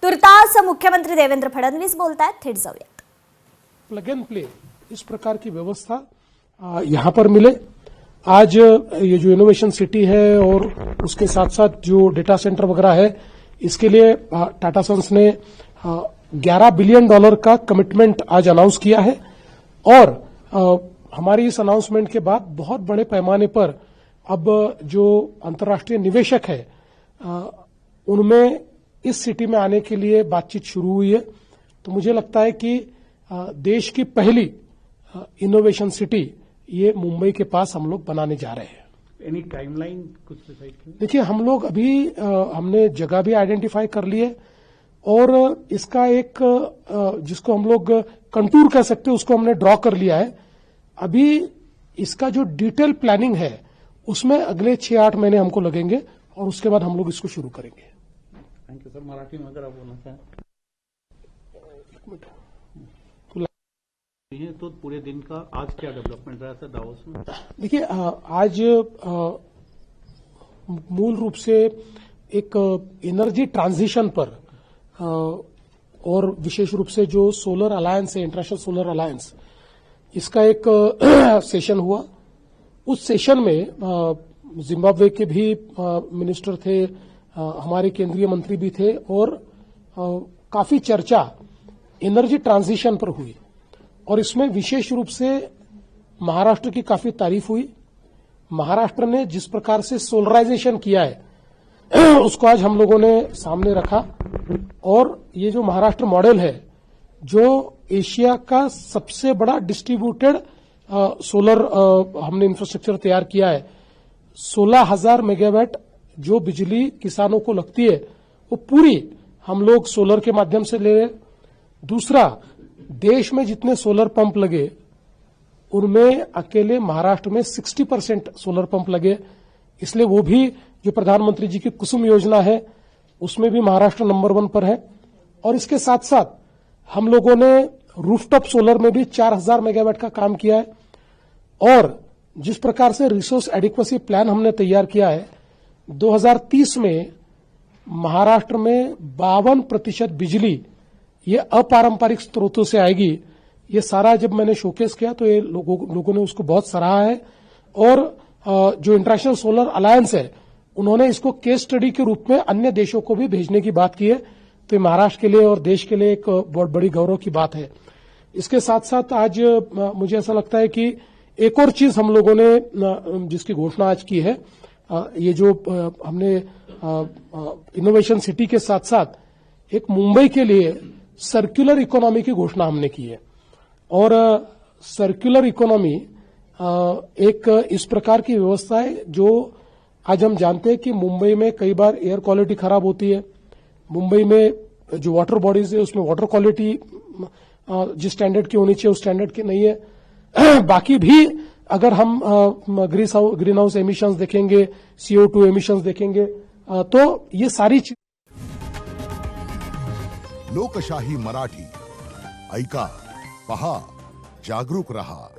तुर्तास मुख्यमंत्री देवेंद्र फडणवीस बोलतायत, थेट जाऊयात। प्लग एंड प्ले इस प्रकार की व्यवस्था यहाँ पर मिले। आज ये जो इनोवेशन सिटी है और उसके साथ साथ जो डेटा सेंटर वगैरह है, इसके लिए टाटा सन्स ने $11 बिलियन का कमिटमेंट आज अनाउंस किया है और हमारी इस अनाउंसमेंट के बाद बहुत बड़े पैमाने पर अब जो अंतर्राष्ट्रीय निवेशक है उनमें इस सिटी में आने के लिए बातचीत शुरू हुई है। तो मुझे लगता है कि देश की पहली इनोवेशन सिटी ये मुंबई के पास हम लोग बनाने जा रहे हैं। एनी टाइमलाइन कुछ डिसाइड किया? देखिए, हम लोग अभी हमने जगह भी आइडेंटिफाई कर ली है और इसका एक जिसको हम लोग कंटूर कह सकते हैं उसको हमने ड्रॉ कर लिया है। अभी इसका जो डिटेल प्लानिंग है उसमें अगले 6-8 महीने हमको लगेंगे और उसके बाद हम लोग इसको शुरू करेंगे। Thank you sir. मराठी में अगर आप बोलना चाहें तो पूरे दिन का आज क्या डेवलपमेंट रहा था दावोस में? देखिए, आज मूल रूप से एक एनर्जी ट्रांजिशन पर और विशेष रूप से जो सोलर अलायंस है, इंटरनेशनल सोलर अलायंस, इसका एक सेशन हुआ। उस सेशन में जिम्बाब्वे के भी मिनिस्टर थे, हमारे केंद्रीय मंत्री भी थे और काफी चर्चा एनर्जी ट्रांजिशन पर हुई और इसमें विशेष रूप से महाराष्ट्र की काफी तारीफ हुई। महाराष्ट्र ने जिस प्रकार से सोलराइजेशन किया है उसको आज हम लोगों ने सामने रखा और ये जो महाराष्ट्र मॉडल है, जो एशिया का सबसे बड़ा डिस्ट्रीब्यूटेड सोलर हमने इंफ्रास्ट्रक्चर तैयार किया है। 16,000 मेगावाट जो बिजली किसानों को लगती है वो पूरी हम लोग सोलर के माध्यम से ले रहे हैं। दूसरा, देश में जितने सोलर पंप लगे उनमें अकेले महाराष्ट्र में 60% सोलर पंप लगे, इसलिए वो भी जो प्रधानमंत्री जी की कुसुम योजना है उसमें भी महाराष्ट्र नंबर 1 पर है। और इसके साथ साथ हम लोगों ने रूफटॉप सोलर में भी 4,000 मेगावाट का काम किया है और जिस प्रकार से रिसोर्स एडिक्वेसी प्लान हमने तैयार किया है, 2030 में महाराष्ट्र में 52% बिजली ये अपारंपरिक स्रोतों से आएगी। ये सारा जब मैंने शोकेस किया तो ये लोगों ने उसको बहुत सराहा है और जो इंटरनेशनल सोलर अलायंस है उन्होंने इसको केस स्टडी के रूप में अन्य देशों को भी भेजने की बात की है। तो ये महाराष्ट्र के लिए और देश के लिए एक बहुत बड़ी गौरव की बात है। इसके साथ साथ आज मुझे ऐसा लगता है कि एक और चीज हम लोगों ने जिसकी घोषणा आज की है, ये जो हमने इनोवेशन सिटी के साथ साथ एक मुंबई के लिए सर्कुलर इकोनॉमी की घोषणा हमने की है। और सर्कुलर इकोनॉमी एक इस प्रकार की व्यवस्था है जो आज हम जानते हैं कि मुंबई में कई बार एयर क्वालिटी खराब होती है। मुंबई में जो वाटर बॉडीज है उसमें वाटर क्वालिटी जिस स्टैंडर्ड की होनी चाहिए उस स्टैंडर्ड की नहीं है। बाकी भी अगर हम ग्रीन हाउस एमिशंस देखेंगे, CO2 एमिशंस देखेंगे, तो ये सारी चीज। लोकशाही मराठी ऐका, पहा, जागरूक रहा।